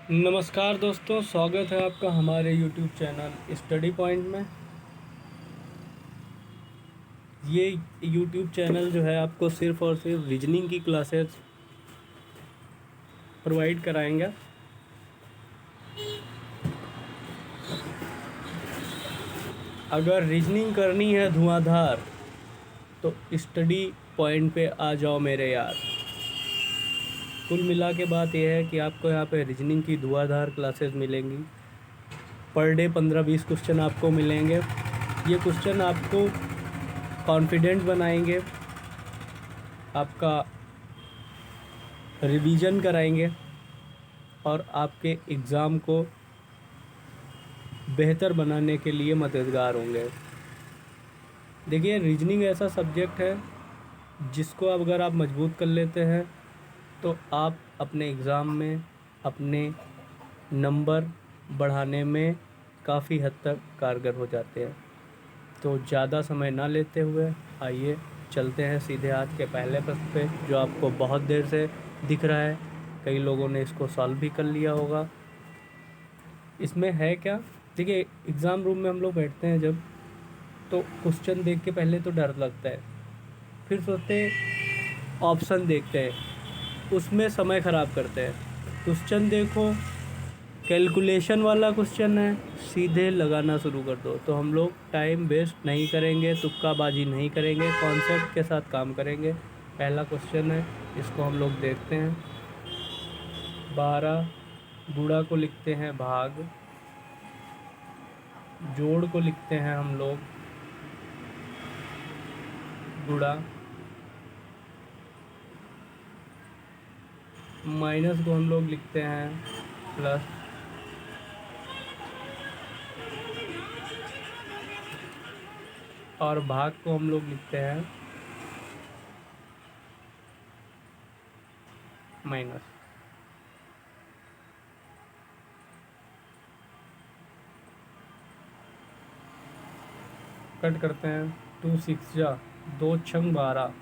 नमस्कार दोस्तों, स्वागत है आपका हमारे YouTube चैनल स्टडी पॉइंट में। ये YouTube चैनल जो है आपको सिर्फ़ और सिर्फ रीजनिंग की क्लासेस प्रोवाइड कराएंगे। अगर रीजनिंग करनी है धुआंधार तो स्टडी पॉइंट पे आ जाओ मेरे यार। कुल मिला के बात यह है कि आपको यहाँ पे रीजनिंग की धुआंधार क्लासेस मिलेंगी। पर डे 15-20 क्वेश्चन आपको मिलेंगे। ये क्वेश्चन आपको कॉन्फिडेंट बनाएंगे, आपका रिवीजन कराएंगे और आपके एग्ज़ाम को बेहतर बनाने के लिए मददगार होंगे। देखिए, रीजनिंग ऐसा सब्जेक्ट है जिसको अगर आप मजबूत कर लेते हैं तो आप अपने एग्ज़ाम में अपने नंबर बढ़ाने में काफ़ी हद तक कारगर हो जाते हैं। तो ज़्यादा समय ना लेते हुए आइए चलते हैं सीधे आज के पहले प्रश्न पे, जो आपको बहुत देर से दिख रहा है। कई लोगों ने इसको सॉल्व भी कर लिया होगा। इसमें है क्या, देखिए, एग्ज़ाम रूम में हम लोग बैठते हैं जब, तो क्वेश्चन देख के पहले तो डर लगता है, फिर सोचते हैं ऑप्शन देखते हैं, उसमें समय ख़राब करते हैं। क्वेश्चन देखो, कैलकुलेशन वाला क्वेश्चन है, सीधे लगाना शुरू कर दो। तो हम लोग टाइम वेस्ट नहीं करेंगे, तुक्काबाजी नहीं करेंगे, कॉन्सेप्ट के साथ काम करेंगे। पहला क्वेश्चन है, इसको हम लोग देखते हैं। 12 गुणा को लिखते हैं भाग, जोड़ को लिखते हैं हम लोग गुणा, माइनस को हम लोग लिखते हैं प्लस, और भाग को हम लोग लिखते हैं माइनस। कट करते हैं। 2 6 जा 2 छंग 12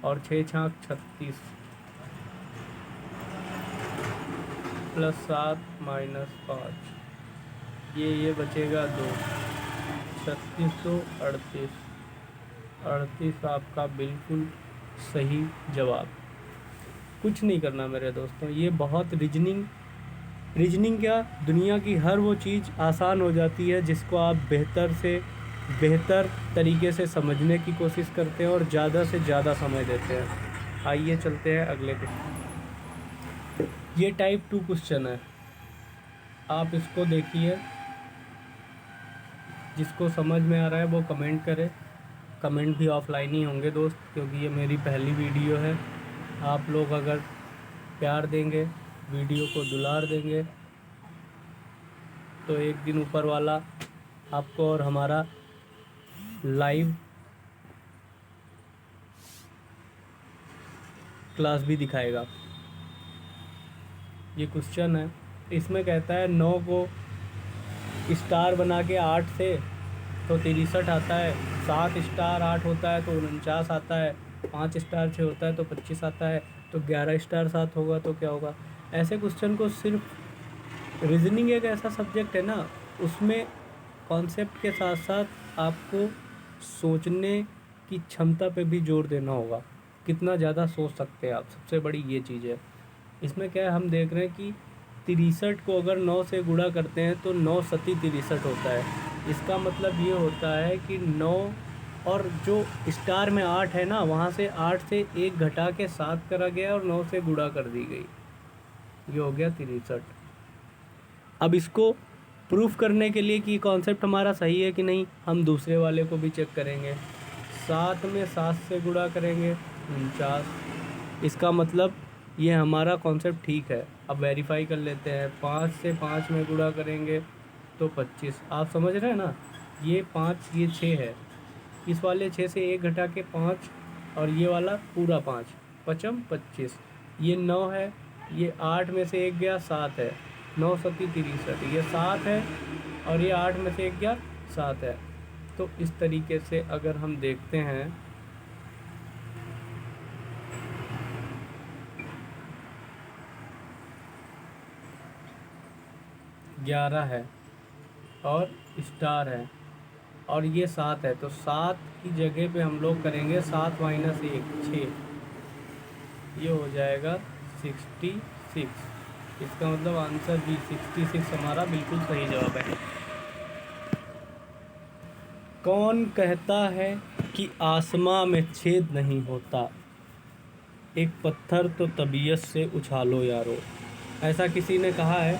और 6 छाक 36 प्लस 7 माइनस 5, ये बचेगा 2। 36 तो 38, 38 आपका बिल्कुल सही जवाब। कुछ नहीं करना मेरे दोस्तों, ये बहुत रीजनिंग क्या, दुनिया की हर वो चीज़ आसान हो जाती है जिसको आप बेहतर से बेहतर तरीके से समझने की कोशिश करते हैं और ज़्यादा से ज़्यादा समय देते हैं। आइए चलते हैं अगले क्वेश्चन। ये टाइप 2 क्वेश्चन है, आप इसको देखिए। जिसको समझ में आ रहा है वो कमेंट करे। कमेंट भी ऑफलाइन ही होंगे दोस्त, क्योंकि ये मेरी पहली वीडियो है। आप लोग अगर प्यार देंगे, वीडियो को दुलार देंगे, तो एक दिन ऊपर वाला आपको और हमारा लाइव क्लास भी दिखाएगा। ये क्वेश्चन है, इसमें कहता है 9 को स्टार बना के 8 से तो 63 आता है, 7 स्टार 8 होता है तो 49 आता है, 5 स्टार 6 होता है तो 25 आता है, तो 11 स्टार 7 होगा तो क्या होगा। ऐसे क्वेश्चन को सिर्फ रीजनिंग एक ऐसा सब्जेक्ट है ना, उसमें कॉन्सेप्ट के साथ साथ आपको सोचने की क्षमता पे भी जोर देना होगा। कितना ज़्यादा सोच सकते हैं आप, सबसे बड़ी ये चीज़ है। इसमें क्या है, हम देख रहे हैं कि 63 को अगर 9 से गुणा करते हैं तो 9 सती 63 होता है। इसका मतलब ये होता है कि 9 और जो स्टार में 8 है ना, वहाँ से 8 से 1 घटा के 7 करा गया और 9 से गुणा कर दी गई, ये हो गया 63। अब इसको प्रूफ करने के लिए कि कॉन्सेप्ट हमारा सही है कि नहीं, हम दूसरे वाले को भी चेक करेंगे। 7 में 7 से गुणा करेंगे 49, इसका मतलब ये हमारा कॉन्सेप्ट ठीक है। अब वेरीफाई कर लेते हैं। 5 से 5 में गुणा करेंगे तो 25, आप समझ रहे हैं ना, ये 5 ये 6 है, इस वाले 6 से 1 घटा के 5 और ये वाला पूरा 5, पचम 25। ये 9 है, ये 8 में से 1 गया 7 है, 9 सती 63, ये 7 है और ये 8 में से 1 गया 7 है। तो इस तरीके से अगर हम देखते हैं 11 है और स्टार है और ये 7 है, तो 7 की जगह पे हम लोग करेंगे 7 माइनस 1 6, ये हो जाएगा 66। इसका मतलब आंसर भी 66 हमारा बिल्कुल सही जवाब है। कौन कहता है कि आसमां में छेद नहीं होता, एक पत्थर तो तबीयत से उछालो यारो। ऐसा किसी ने कहा है,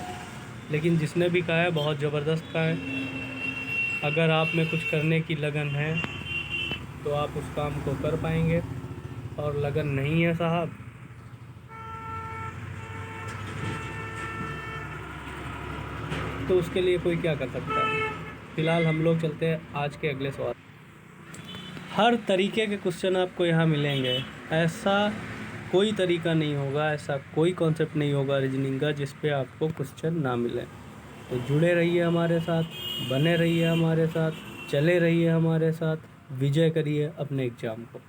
लेकिन जिसने भी कहा है बहुत ज़बरदस्त कहा है। अगर आप में कुछ करने की लगन है तो आप उस काम को कर पाएंगे, और लगन नहीं है साहब तो उसके लिए कोई क्या कर सकता है। फ़िलहाल हम लोग चलते हैं आज के अगले सवाल। हर तरीके के क्वेश्चन आपको यहाँ मिलेंगे, ऐसा कोई तरीका नहीं होगा, ऐसा कोई कॉन्सेप्ट नहीं होगा रीजनिंग का जिस पे आपको क्वेश्चन ना मिले। तो जुड़े रहिए हमारे साथ, बने रहिए हमारे साथ, चले रहिए हमारे साथ, विजय करिए अपने एग्ज़ाम को।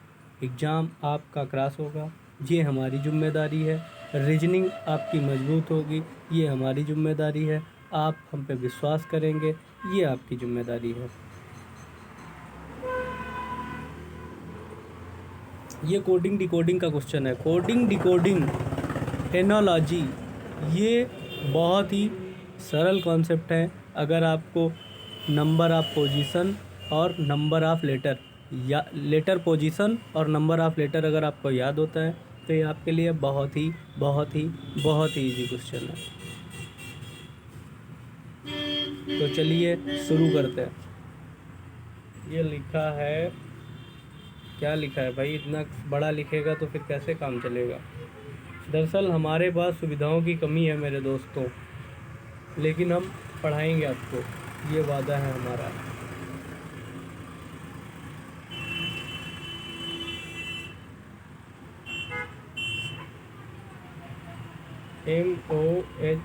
एग्ज़ाम आपका क्रॉस होगा, ये हमारी जिम्मेदारी है। रीजनिंग आपकी मजबूत होगी, ये हमारी जिम्मेदारी है। आप हम पे विश्वास करेंगे, ये आपकी जिम्मेदारी है। ये कोडिंग डिकोडिंग का क्वेश्चन है। कोडिंग डिकोडिंग एनोलॉजी, ये बहुत ही सरल कॉन्सेप्ट है। अगर आपको नंबर ऑफ पोजीशन और नंबर ऑफ लेटर या लेटर पोजीशन और नंबर ऑफ लेटर अगर आपको याद होता है तो ये आपके लिए बहुत ही बहुत ही बहुत ही ईजी क्वेश्चन है। तो चलिए शुरू करते हैं। ये लिखा है, क्या लिखा है भाई, इतना बड़ा लिखेगा तो फिर कैसे काम चलेगा। दरअसल हमारे पास सुविधाओं की कमी है मेरे दोस्तों, लेकिन हम पढ़ाएंगे आपको, ये वादा है हमारा। MOHAN,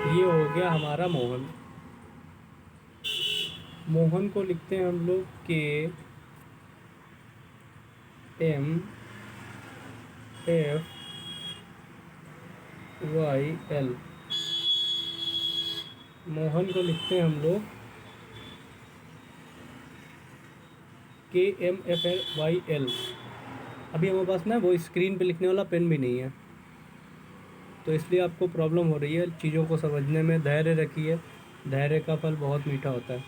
ये हो गया हमारा मोहन। मोहन को लिखते हैं हम लोग KMFYL। मोहन को लिखते हैं हम लोग KMFYL। अभी हमारे पास ना वो स्क्रीन पे लिखने वाला पेन भी नहीं है, तो इसलिए आपको प्रॉब्लम हो रही है चीज़ों को समझने में। धैर्य रखिए, धैर्य का फल बहुत मीठा होता है।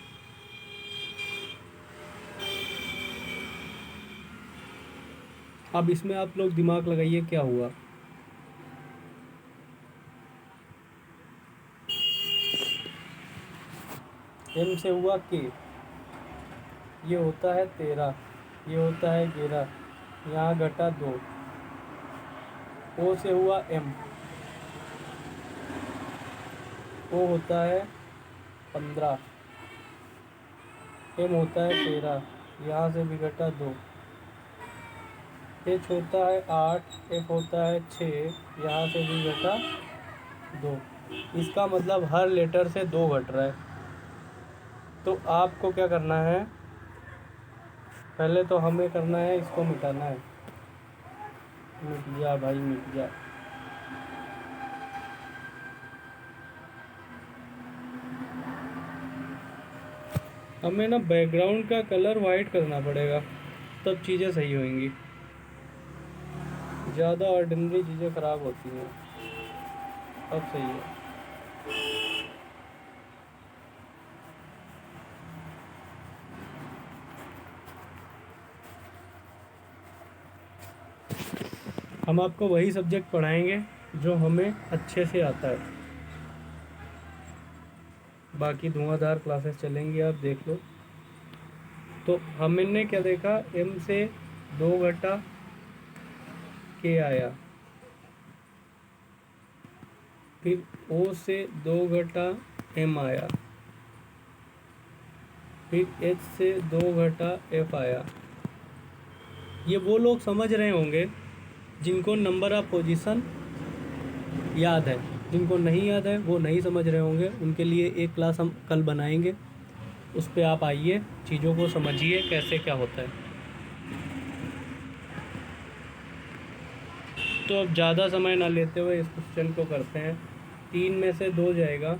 अब इसमें आप लोग दिमाग लगाइए क्या हुआ। M से हुआ K, ये होता है 13, ये होता है 11, यहाँ घटा 2। O से हुआ M, O होता है 15, M होता है 13, यहाँ से भी घटा 2। H होता है 8, F होता है 6, यहाँ से भी घटा 2। इसका मतलब हर लेटर से 2 घट रहा है। तो आपको क्या करना है, पहले तो हमें करना है, इसको मिटाना है। मिट जा भाई, मिट जा। हमें ना बैकग्राउंड का कलर वाइट करना पड़ेगा, तब चीज़ें सही होंगी। ज़्यादा ऑर्डिनरी चीज़ें ख़राब होती हैं। अब सही है। हम आपको वही सब्जेक्ट पढ़ाएंगे जो हमें अच्छे से आता है। बाकी धुआंधार क्लासेस चलेंगी, आप देख लो। तो हमने क्या देखा, M से 2 घटा K आया, फिर O से 2 घटा M आया, फिर H से 2 घटा F आया। ये वो लोग समझ रहे होंगे जिनको नंबर ऑफ पोजीशन याद है। जिनको नहीं याद है वो नहीं समझ रहे होंगे, उनके लिए एक क्लास हम कल बनाएंगे। उस पर आप आइए, चीज़ों को समझिए कैसे क्या होता है। तो अब ज़्यादा समय ना लेते हुए इस क्वेश्चन को करते हैं। 3 में से 2 जाएगा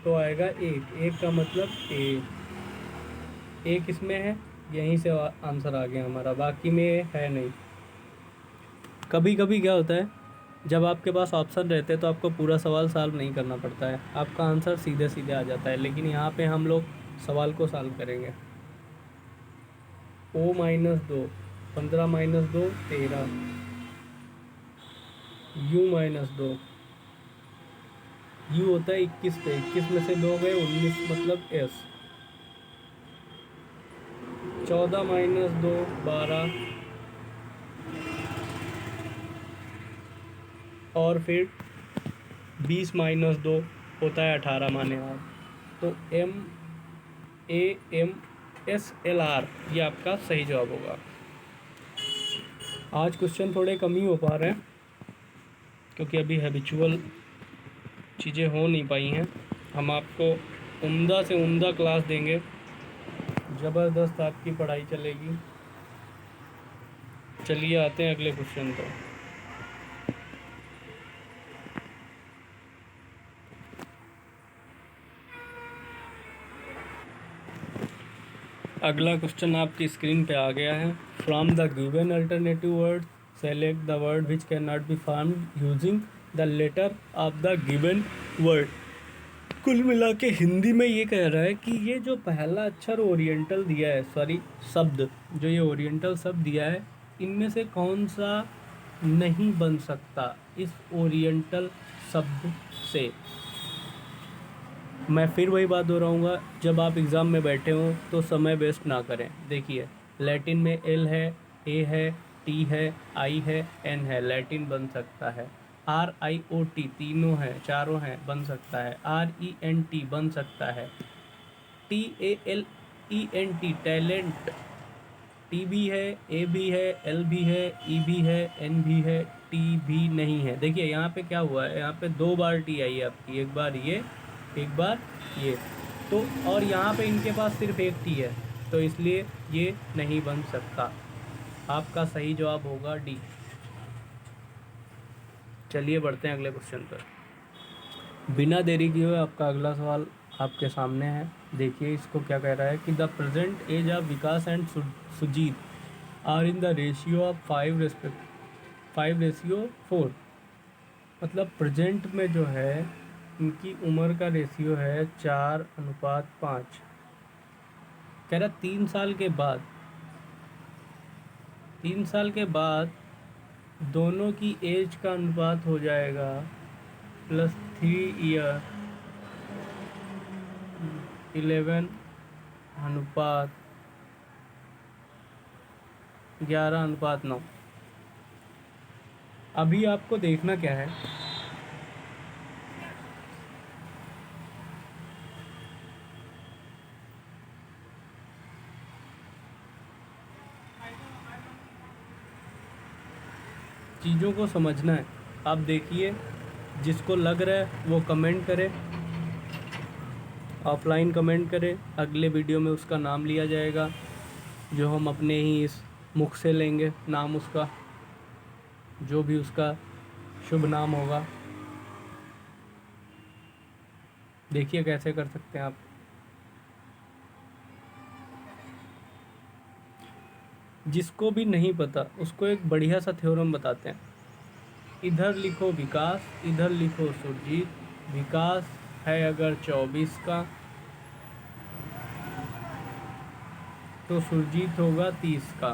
तो आएगा 1, 1 का मतलब ए, 1 इसमें है, यहीं से आंसर आ गया हमारा, बाकी में है नहीं। कभी कभी क्या होता है, जब आपके पास ऑप्शन रहते हैं तो आपको पूरा सवाल सॉल्व नहीं करना पड़ता है, आपका आंसर सीधे सीधे आ जाता है, लेकिन यहाँ पे हम लोग सवाल को सॉल्व करेंगे। O minus 2, 15 minus 2 13, U minus 2, U होता है 21 पे, 21 में से 2 गए 19 मतलब एस, 14 माइनस 2 12, और फिर 20 माइनस 2 होता है 18 माने आप, तो MAMSLR ये आपका सही जवाब होगा। आज क्वेश्चन थोड़े कम ही हो पा रहे हैं क्योंकि अभी हैबिचुअल चीज़ें हो नहीं पाई हैं। हम आपको उम्दा से उम्दा क्लास देंगे, ज़बरदस्त आपकी पढ़ाई चलेगी। चलिए आते हैं अगले क्वेश्चन पर। अगला क्वेश्चन आपकी स्क्रीन पे आ गया है। From the given alternative word select the word which cannot be found using the letter of the given word. कुल मिला के हिंदी में ये कह रहा है कि ये जो पहला अक्षर ओरिएंटल दिया है, सॉरी शब्द जो ये ओरिएंटल शब्द दिया है, इनमें से कौन सा नहीं बन सकता इस ओरिएंटल शब्द से। मैं फिर वही बात दोहराऊंगा, जब आप एग्ज़ाम में बैठे हों तो समय वेस्ट ना करें। देखिए लैटिन में एल है, ए है, टी है, आई है, एन है, लैटिन बन सकता है। RIOT तीनों हैं, चारों हैं, बन सकता है। RENT बन सकता है। TALENT टैलेंट, टी भी है, ए भी है, एल भी है, ई भी है, एन भी है, टी भी नहीं है। देखिए यहाँ पे क्या हुआ है, यहाँ पे 2 बार टी आई है आपकी, एक बार ये, एक बार ये, तो और यहाँ पे इनके पास सिर्फ एक टी है, तो इसलिए ये नहीं बन सकता। आपका सही जवाब होगा डी। चलिए बढ़ते हैं अगले क्वेश्चन पर। बिना देरी किए हुए आपका अगला सवाल आपके सामने है। देखिए इसको क्या कह रहा है कि the present age of Vikas and Sujit are in the ratio of 5:4। मतलब प्रेजेंट में जो है इनकी उम्र का रेशियो है 4:5। कह रहा 3 साल के बाद, 3 साल के बाद दोनों की एज का अनुपात हो जाएगा +3 ईयर 11:11:9। अभी आपको देखना क्या है, चीज़ों को समझना है। आप देखिए, जिसको लग रहा है वो कमेंट करे, ऑफलाइन कमेंट करे, अगले वीडियो में उसका नाम लिया जाएगा, जो हम अपने ही इस मुख से लेंगे नाम उसका, जो भी उसका शुभ नाम होगा। देखिए कैसे कर सकते हैं आप। जिसको भी नहीं पता उसको एक बढ़िया सा थ्योरम बताते हैं। इधर लिखो विकास, इधर लिखो सुरजीत। विकास है अगर 24 का तो सुरजीत होगा 30 का,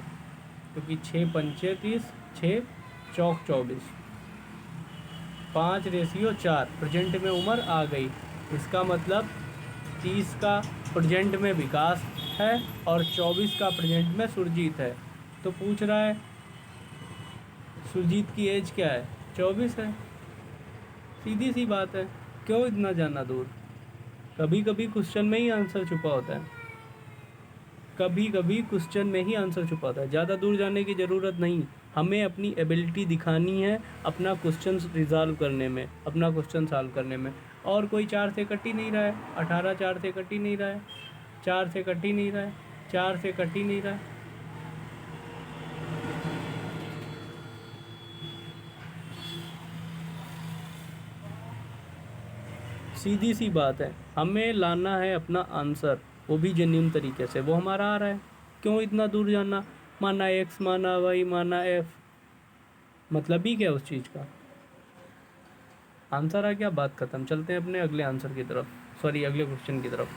क्योंकि 6 पंचे 30, 6 चौक 24, 5:4। प्रेजेंट में उम्र आ गई, इसका मतलब 30 का प्रेजेंट में विकास है और 24 का प्रेजेंट में सुरजीत है। तो पूछ रहा है सुरजीत की एज क्या है, 24 है। सीधी सी बात है, क्यों इतना जाना दूर। कभी कभी क्वेश्चन में ही आंसर छुपा होता है, कभी कभी क्वेश्चन में ही आंसर छुपा होता है। ज़्यादा दूर जाने की ज़रूरत नहीं, हमें अपनी एबिलिटी दिखानी है अपना क्वेश्चन रिजॉल्व करने में, अपना क्वेश्चन सॉल्व करने में। और कोई 4 से कट ही नहीं रहा है, 18 4 से कट ही नहीं रहा है, 4 से कट ही नहीं रहा है, 4 से कट ही नहीं रहा है। सीधी सी बात है, हमें लाना है अपना आंसर, वो भी जेन्युइन तरीके से। वो हमारा आ रहा है, क्यों इतना दूर जाना, माना एक्स माना वाई माना एफ, मतलब ही क्या उस चीज़ का। आंसर आ गया, बात ख़त्म। चलते हैं अपने अगले आंसर की तरफ, सॉरी अगले क्वेश्चन की तरफ।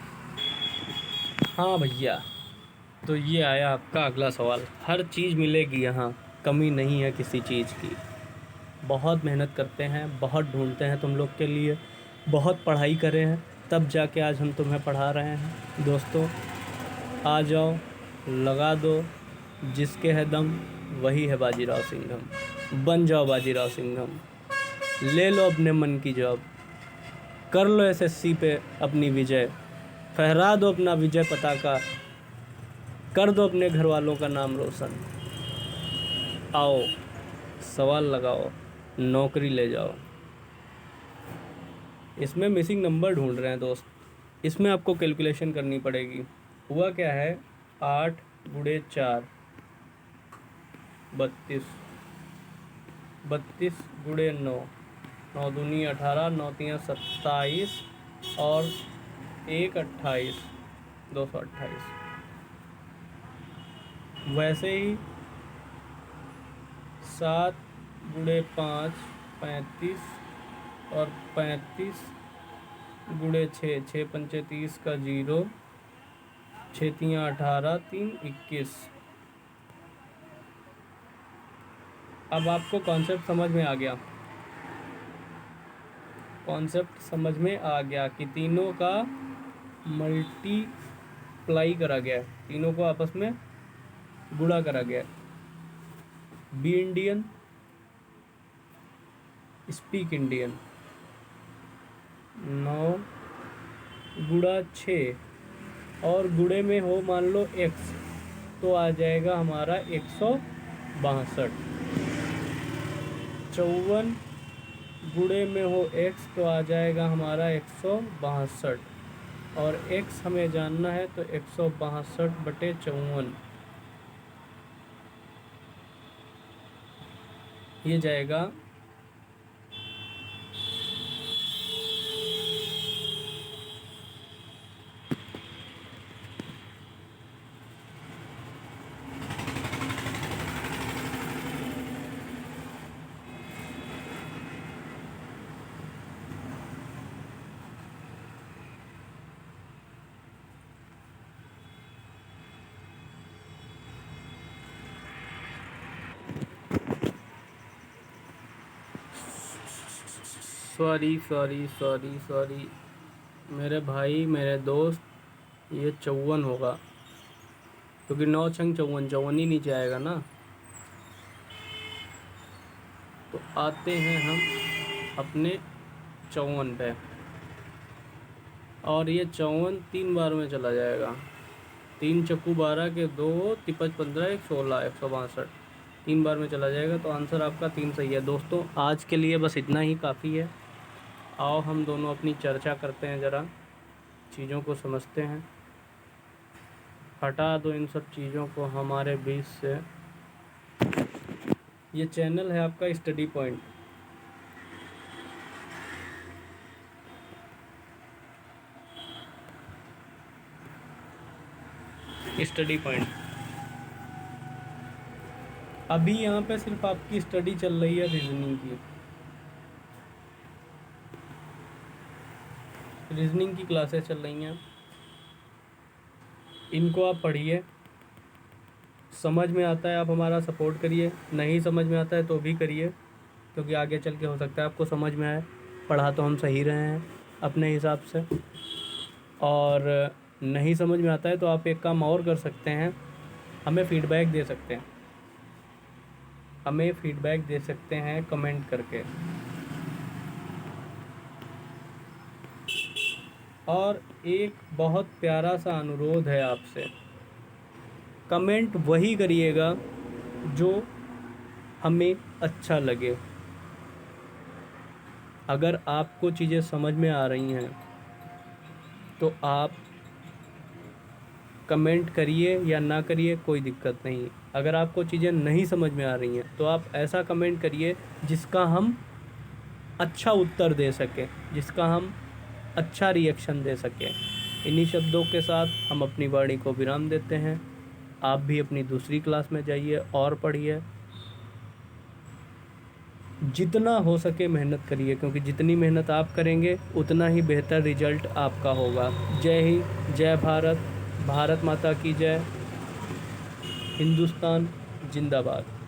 हाँ भैया, तो ये आया आपका अगला सवाल। हर चीज़ मिलेगी यहाँ, कमी नहीं है किसी चीज़ की। बहुत मेहनत करते हैं, बहुत ढूंढते हैं तुम लोग के लिए, बहुत पढ़ाई करे हैं, तब जाके आज हम तुम्हें पढ़ा रहे हैं। दोस्तों आ जाओ, लगा दो, जिसके है दम वही है बाजीराव सिंघम। बन जाओ बाजीराव सिंघम, ले लो अपने मन की जॉब, कर लो एसएससी पे अपनी विजय, फहरा दो अपना विजय पताका, कर दो अपने घर वालों का नाम रोशन। आओ सवाल लगाओ, नौकरी ले जाओ। इसमें मिसिंग नंबर ढूंढ रहे हैं दोस्त, इसमें आपको कैलकुलेशन करनी पड़ेगी। हुआ क्या है, 8 गुणे 4 32, 32 गुणे 9, 9 दूनी 18, 9 तियाँ 27 और 1 28, 228। वैसे ही 7 गुणे 5 35 और 35 गुणे 6, 6 पंचे 30 का 0, 6 तियाँ 18, 3 21। अब आपको कॉन्सेप्ट समझ में आ गया, कॉन्सेप्ट समझ में आ गया कि तीनों का मल्टीप्लाई करा गया है, तीनों को आपस में गुणा करा गया है। B Indian, speak Indian. 9 गुणा 6 और गुणे में हो मान लो x, तो आ जाएगा हमारा 162। 54 गुणे में हो x तो आ जाएगा हमारा 162, और x हमें जानना है तो 162/54 ये जाएगा सॉरी मेरे भाई मेरे दोस्त, ये 54 होगा, क्योंकि 9 छंग 54, 54 ही नीचे आएगा ना। तो आते हैं हम अपने 54 पे, और ये 54 3 बार में चला जाएगा। 3 चक्कू 12 के 2, 3 15, 1 16, 162, 3 बार में चला जाएगा। तो आंसर आपका 3 सही है। दोस्तों आज के लिए बस इतना ही काफ़ी है। आओ हम दोनों अपनी चर्चा करते हैं, ज़रा चीज़ों को समझते हैं। हटा दो इन सब चीज़ों को हमारे बीच से। ये चैनल है आपका स्टडी पॉइंट। स्टडी पॉइंट अभी यहाँ पे सिर्फ आपकी स्टडी चल रही है रीजनिंग की। रीजनिंग की क्लासेस चल रही हैं, इनको आप पढ़िए, समझ में आता है आप हमारा सपोर्ट करिए, नहीं समझ में आता है तो भी करिए, क्योंकि आगे चल के हो सकता है आपको समझ में आए। पढ़ा तो हम सही रहे हैं अपने हिसाब से, और नहीं समझ में आता है तो आप एक काम और कर सकते हैं, हमें फ़ीडबैक दे सकते हैं, हमें फ़ीडबैक दे सकते हैं कमेंट करके। और एक बहुत प्यारा सा अनुरोध है आपसे, कमेंट वही करिएगा जो हमें अच्छा लगे। अगर आपको चीज़ें समझ में आ रही हैं तो आप कमेंट करिए या ना करिए, कोई दिक्कत नहीं। अगर आपको चीज़ें नहीं समझ में आ रही हैं तो आप ऐसा कमेंट करिए जिसका हम अच्छा उत्तर दे सकें, जिसका हम अच्छा रिएक्शन दे सकें। इन्हीं शब्दों के साथ हम अपनी वाणी को विराम देते हैं। आप भी अपनी दूसरी क्लास में जाइए और पढ़िए। जितना हो सके मेहनत करिए, क्योंकि जितनी मेहनत आप करेंगे उतना ही बेहतर रिजल्ट आपका होगा। जय हिंद, जय भारत, भारत माता की जय, हिंदुस्तान जिंदाबाद।